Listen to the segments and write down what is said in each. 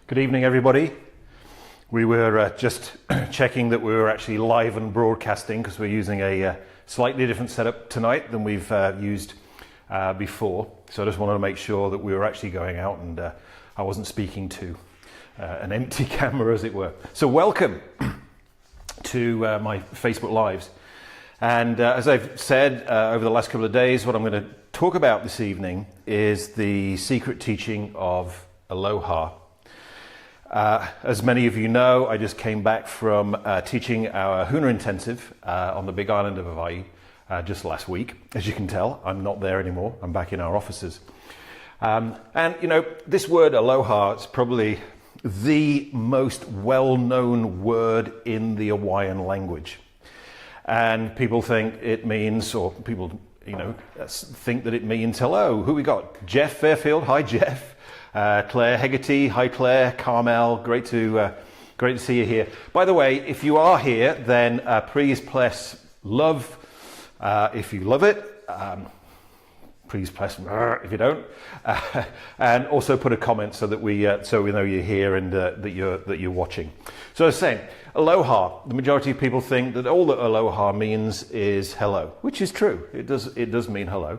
Good evening, everybody. We were just checking that we were actually live and broadcasting because we're using a slightly different setup tonight than we've used before. So I just wanted to make sure that we were actually going out and I wasn't speaking to an empty camera, as it were. So welcome to my Facebook Lives. And as I've said over the last couple of days, what I'm going to talk about this evening is the secret teaching of Aloha. As many of you know, I just came back from teaching our Huna intensive on the big island of Hawaii just last week. As you can tell, I'm not there anymore. I'm back in our offices. And you know, this word aloha is probably the most well-known word in the Hawaiian language. And people think it means, or people, you know, think that it means hello. Who we got? Jeff Fairfield. Hi, Jeff. Claire Hegarty, hi Claire, Carmel, great to see you here. By the way, if you are here, then please press love if you love it. Please press if you don't, and also put a comment so that we know you're here and that you're watching. So I was saying, aloha. The majority of people think that all that aloha means is hello, which is true. It does mean hello.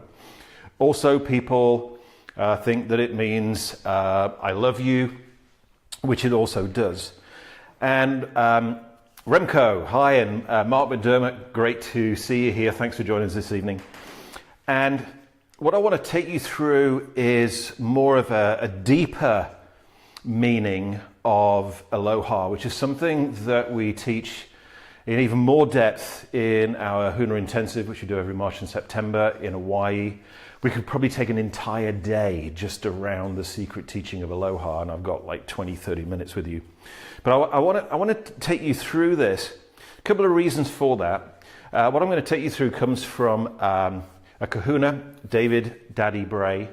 Also, people think that it means I love you, which it also does. And Remco, hi, and Mark McDermott, great to see you here. Thanks for joining us this evening. And what I want to take you through is more of a deeper meaning of aloha, which is something that we teach in even more depth in our Huna intensive, which we do every March and September in Hawaii. We could probably take an entire day just around the secret teaching of Aloha, and I've got like 20-30 minutes with you. But I want to take you through this. A couple of reasons for that. What I'm going to take you through comes from a kahuna, David Daddy Bray,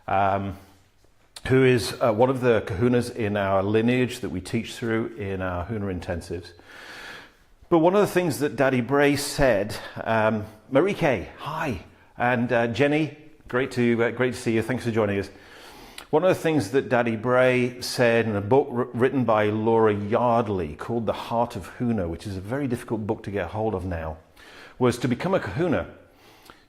who is one of the kahunas in our lineage that we teach through in our Huna intensives. But one of the things that Daddy Bray said, Marike, hi, and Jenny, great to see you. Thanks for joining us. One of the things that Daddy Bray said in a book written by Laura Yardley called The Heart of Huna, which is a very difficult book to get hold of now, was to become a kahuna,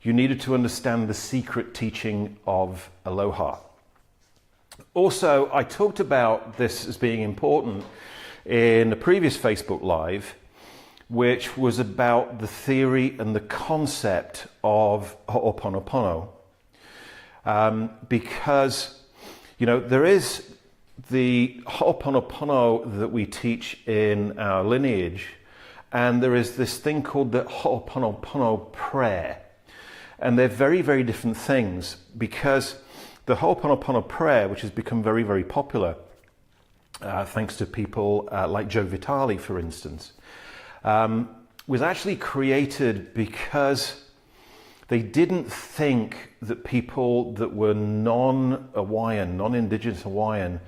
you needed to understand the secret teaching of Aloha. Also, I talked about this as being important in a previous Facebook Live, which was about the theory and the concept of Ho'oponopono. Because, you know, there is the Ho'oponopono that we teach in our lineage, and there is this thing called the Ho'oponopono prayer. And they're very, very different things, because the Ho'oponopono prayer, which has become very, very popular, thanks to people like Joe Vitale, for instance, was actually created because they didn't think that people that were non-Hawaiian, non-Indigenous Hawaiian,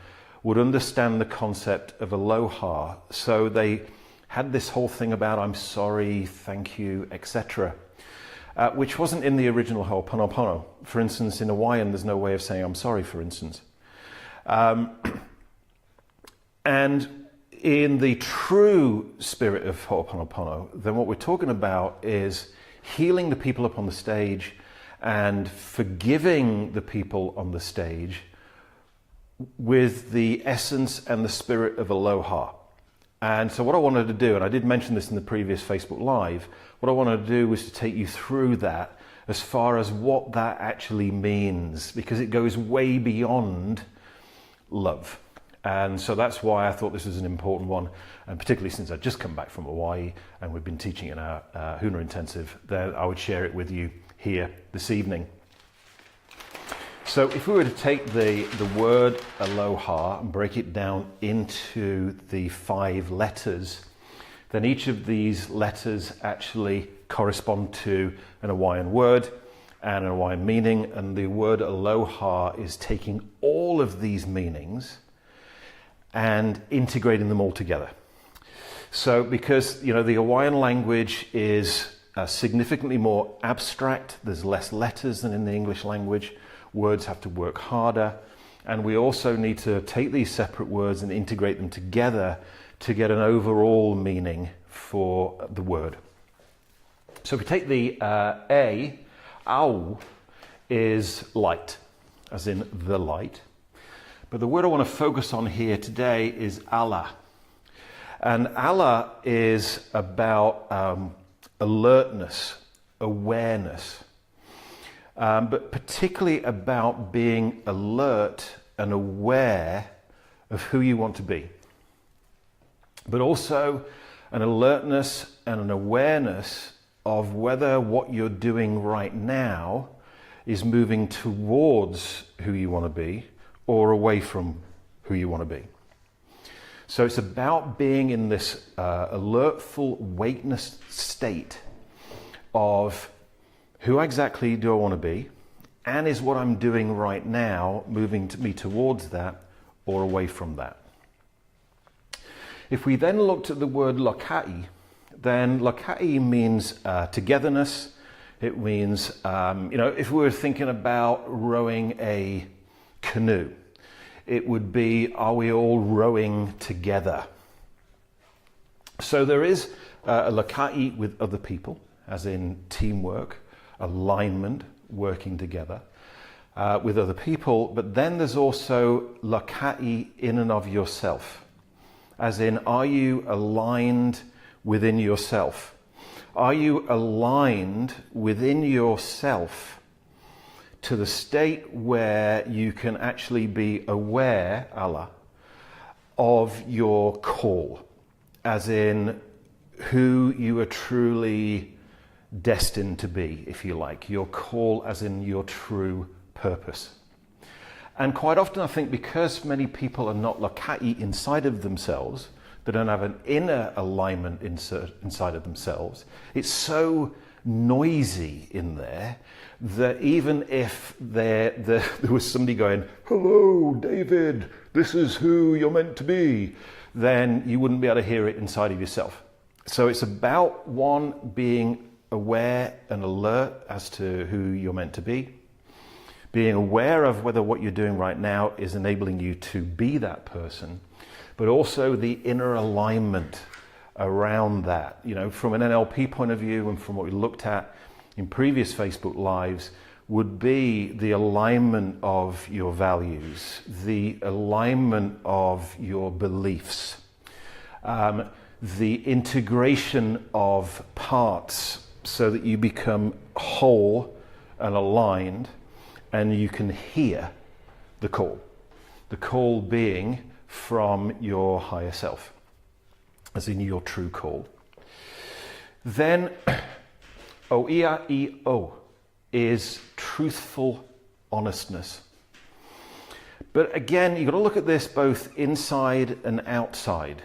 would understand the concept of aloha. So they had this whole thing about I'm sorry, thank you, etc., which wasn't in the original Ho'oponopono. For instance, in Hawaiian, there's no way of saying I'm sorry, for instance. And in the true spirit of Ho'oponopono, then what we're talking about is healing the people up on the stage and forgiving the people on the stage with the essence and the spirit of aloha. And so what I wanted to do, and I did mention this in the previous Facebook Live, what I wanted to do was to take you through that as far as what that actually means, because it goes way beyond love. And so that's why I thought this was an important one, and particularly since I'd just come back from Hawaii and we've been teaching in our Huna intensive, then I would share it with you here this evening. So if we were to take the word aloha and break it down into the 5 letters, then each of these letters actually correspond to an Hawaiian word and an Hawaiian meaning, and the word aloha is taking all of these meanings and integrating them all together. So because, you know, the Hawaiian language is significantly more abstract, there's less letters than in the English language, words have to work harder, And we also need to take these separate words and integrate them together to get an overall meaning for the word. So if we take the A, au is light, as in the light. But the word I want to focus on here today is ala. And ala is about alertness, awareness, but particularly about being alert and aware of who you want to be. But also an alertness and an awareness of whether what you're doing right now is moving towards who you want to be or away from who you want to be. So it's about being in this alertful wakeness state of who exactly do I want to be, and is what I'm doing right now moving me towards that or away from that. If we then looked at the word lakai, then lakai means togetherness. It means, if we were thinking about rowing a canoe, it would be, are we all rowing together? So there is a lakai with other people, as in teamwork, alignment, working together with other people. But then there's also lakai in and of yourself, as in, are you aligned within yourself? Are you aligned within yourself to the state where you can actually be aware, Allah, of your call, as in who you are truly destined to be, if you like, your call as in your true purpose. And quite often I think because many people are not lakai inside of themselves, they don't have an inner alignment inside of themselves, it's so noisy in there that even if there was somebody going, hello David, this is who you're meant to be, then you wouldn't be able to hear it inside of yourself. So it's about one, being aware and alert as to who you're meant to be, being aware of whether what you're doing right now is enabling you to be that person, but also the inner alignment around that. From an NLP point of view and from what we looked at in previous Facebook Lives, would be the alignment of your values, the alignment of your beliefs, the integration of parts so that you become whole and aligned and you can hear the call being from your higher self, as in your true call. Then oia-i-o is truthful honestness. But again, you've got to look at this both inside and outside.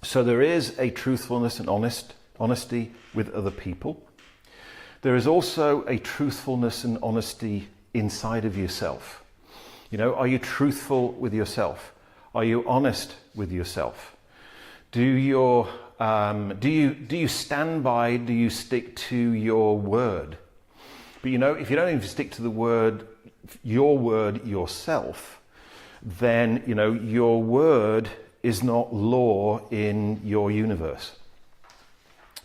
So there is a truthfulness and honesty with other people. There is also a truthfulness and honesty inside of yourself. Are you truthful with yourself? Are you honest with yourself? Do you stand by, do you stick to your word? But if you don't even stick to the word, your word yourself, then your word is not law in your universe.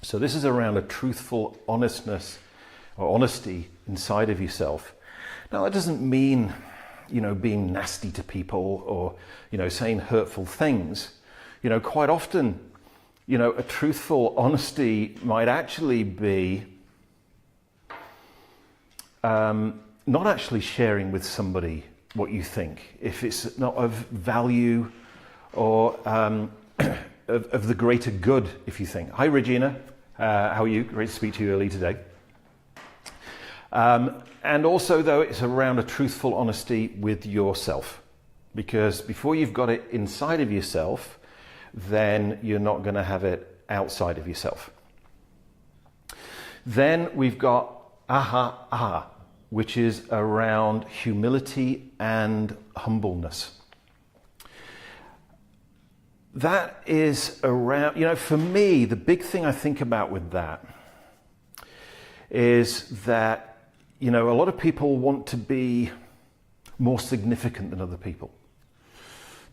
So this is around a truthful honestness or honesty inside of yourself. Now that doesn't mean being nasty to people or saying hurtful things. Quite often a truthful honesty might actually be not actually sharing with somebody what you think, if it's not of value or of the greater good, if you think. Hi Regina, how are you? Great to speak to you early today. And also though, it's around a truthful honesty with yourself, because before you've got it inside of yourself, then you're not going to have it outside of yourself. Then we've got aha, which is around humility and humbleness. That is around, for me, the big thing I think about with that is that, a lot of people want more significant than other people.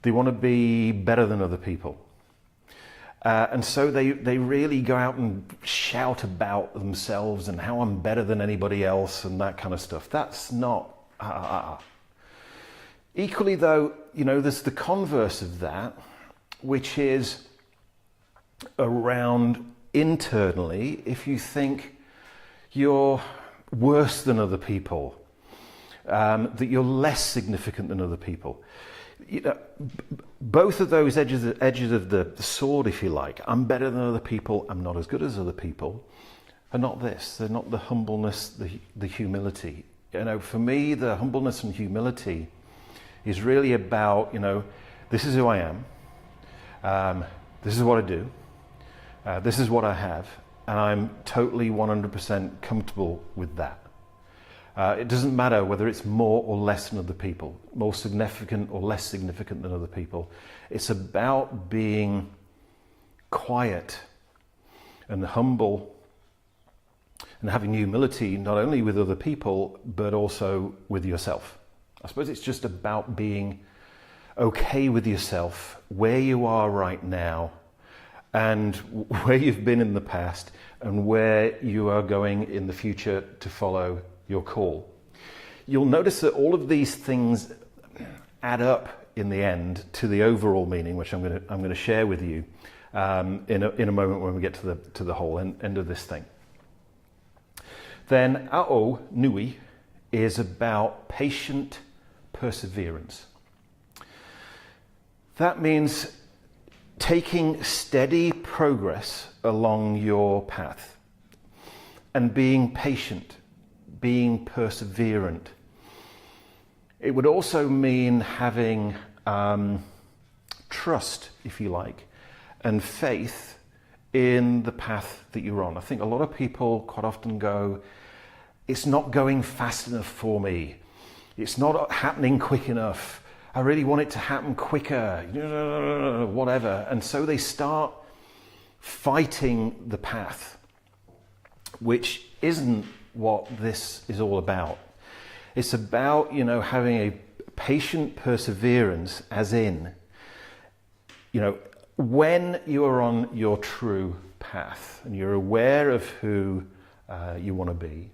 They want to be better than other people. And so they really go out and shout about themselves and how I'm better than anybody else and that kind of stuff. That's not... Equally though, there's the converse of that, which is around internally, if you think you're worse than other people, that you're less significant than other people. Both of those edges of the sword, if you like, I'm better than other people, I'm not as good as other people, are not this. They're not the humbleness, the humility. For me, the humbleness and humility is really about, this is who I am, this is what I do, this is what I have, and I'm totally 100% comfortable with that. It doesn't matter whether it's more or less than other people, more significant or less significant than other people. It's about being quiet and humble and having humility not only with other people, but also with yourself. I suppose it's just about being okay with yourself, where you are right now, and where you've been in the past, and where you are going in the future to follow your call. You'll notice that all of these things add up in the end to the overall meaning, which I'm going to share with you in a moment when we get to the whole end of this thing. Then A'o Nui is about patient perseverance. That means taking steady progress along your path and being patient, being perseverant. It would also mean having trust, if you like, and faith in the path that you're on. I think a lot of people quite often go, it's not going fast enough for me. It's not happening quick enough. I really want it to happen quicker, whatever. And so they start fighting the path, which isn't what this is all about. It's about, having a patient perseverance, as in, when you are on your true path and you're aware of who you want to be,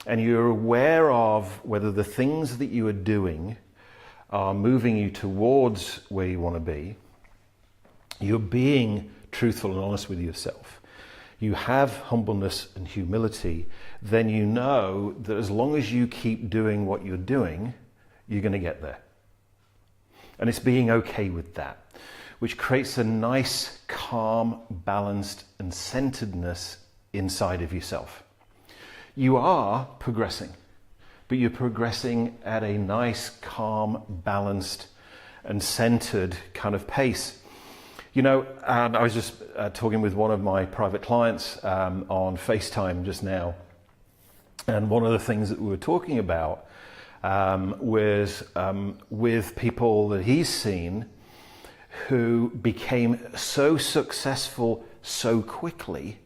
and you're aware of whether the things that you are doing are moving you towards where you want to be, you're being truthful and honest with yourself, you have humbleness and humility, then you know that as long as you keep doing what you're doing, you're going to get there. And it's being okay with that, which creates a nice, calm, balanced, and centeredness inside of yourself. You are progressing, but you're progressing at a nice, calm, balanced, and centered kind of pace. I was just talking with one of my private clients on FaceTime just now, and one of the things that we were talking about was with people that he's seen who became so successful so quickly,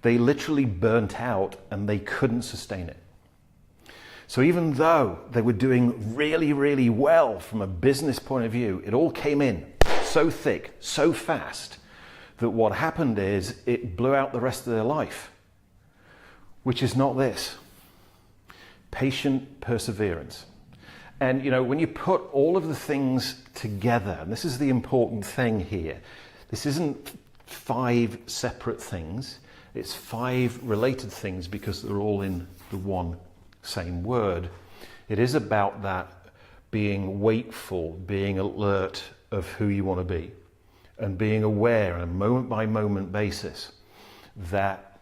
they literally burnt out and they couldn't sustain it. So even though they were doing really, really well from a business point of view, it all came in so thick, so fast, that what happened is it blew out the rest of their life, which is not this. Patient perseverance. And when you put all of the things together, and this is the important thing here, this isn't 5 separate things, it's 5 related things because they're all in the one same word. It is about that being wakeful, being alert of who you want to be, and being aware on a moment by moment basis that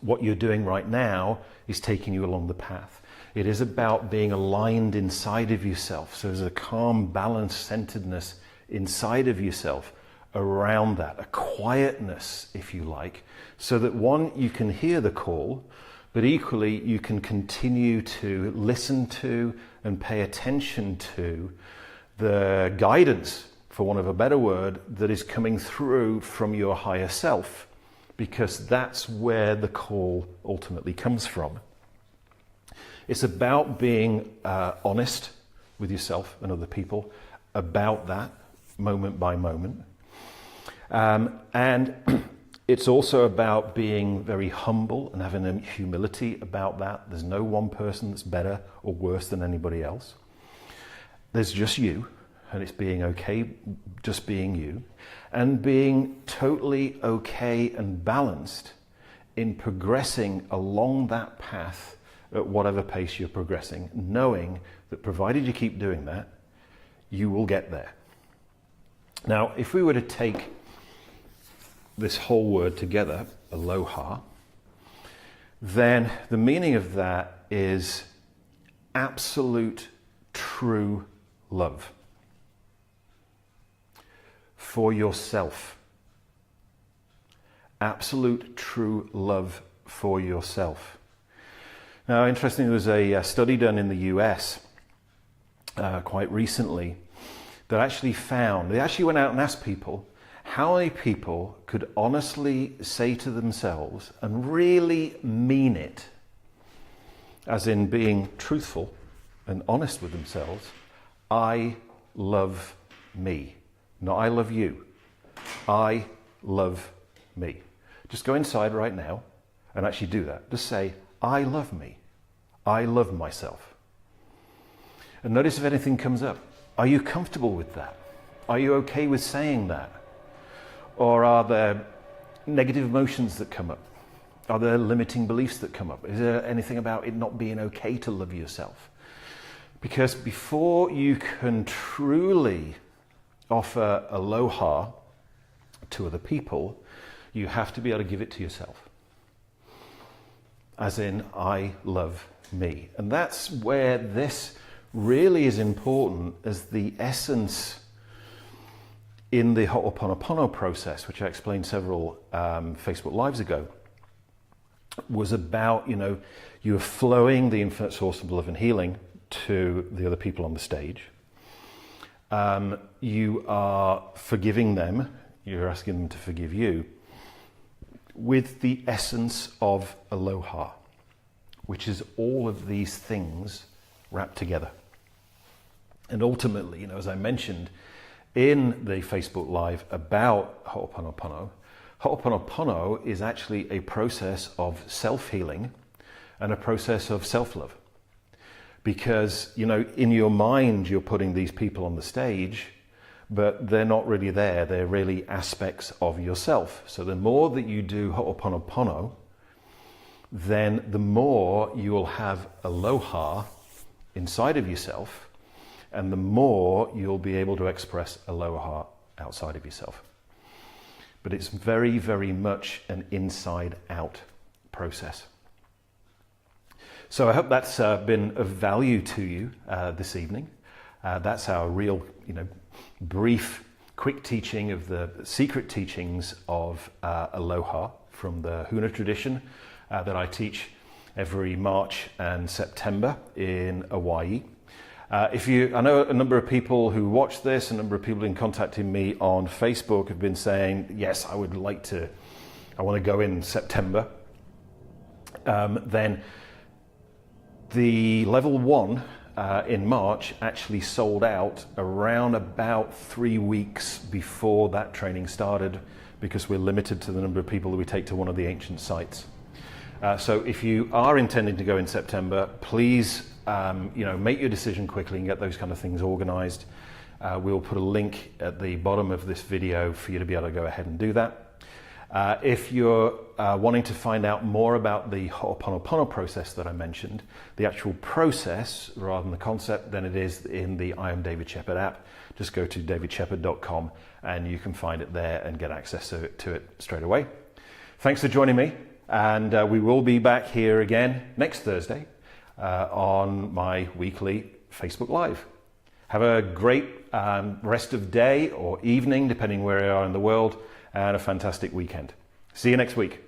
what you're doing right now is taking you along the path. It is about being aligned inside of yourself. So there's a calm, balanced centeredness inside of yourself around that, a quietness, if you like, so that one, you can hear the call, but equally you can continue to listen to and pay attention to the guidance, for want of a better word, that is coming through from your higher self, because that's where the call ultimately comes from. It's about being honest with yourself and other people about that moment by moment. And it's also about being very humble and having a humility about that. There's no one person that's better or worse than anybody else. There's just you, and it's being okay just being you, and being totally okay and balanced in progressing along that path at whatever pace you're progressing, knowing that provided you keep doing that, you will get there. Now, if we were to take this whole word together, aloha, then the meaning of that is absolute true love for yourself. Absolute true love for yourself. Now, interestingly, there was a study done in the US quite recently that actually found, they actually went out and asked people how many people could honestly say to themselves and really mean it, as in being truthful and honest with themselves, I love me. Not I love you. I love me. Just go inside right now and actually do that. Just say, I love me. I love myself. And notice if anything comes up. Are you comfortable with that? Are you okay with saying that? Or are there negative emotions that come up? Are there limiting beliefs that come up? Is there anything about it not being okay to love yourself? Because before you can truly offer aloha to other people, you have to be able to give it to yourself. As in, I love me. And that's where this really is important as the essence in the Ho'oponopono process, which I explained several Facebook Lives ago, was about, you are flowing the infinite source of love and healing to the other people on the stage. You are forgiving them, you're asking them to forgive you, with the essence of aloha, which is all of these things wrapped together. And ultimately, as I mentioned in the Facebook Live about Ho'oponopono, Ho'oponopono is actually a process of self-healing and a process of self-love. Because, in your mind, you're putting these people on the stage, but they're not really there. They're really aspects of yourself. So the more that you do Ho'oponopono, then the more you will have aloha inside of yourself, and the more you'll be able to express aloha outside of yourself. But it's very, very much an inside-out process. So I hope that's been of value to you this evening. That's our real, brief, quick teaching of the secret teachings of aloha from the Huna tradition that I teach every March and September in Hawaii. I know a number of people who watch this, a number of people in contacting me on Facebook have been saying, yes, I want to go in September. Then the level 1 in March actually sold out around about 3 weeks before that training started, because we're limited to the number of people that we take to one of the ancient sites. So if you are intending to go in September, please make your decision quickly and get those kind of things organized. We'll put a link at the bottom of this video for you to be able to go ahead and do that. If you're wanting to find out more about the Ho'oponopono process that I mentioned, the actual process rather than the concept, then it is in the I Am David Shepherd app. Just go to davidshepherd.com and you can find it there and get access to it straight away. Thanks for joining me, and we will be back here again next Thursday on my weekly Facebook Live. Have a great rest of day or evening, depending where you are in the world, and a fantastic weekend. See you next week.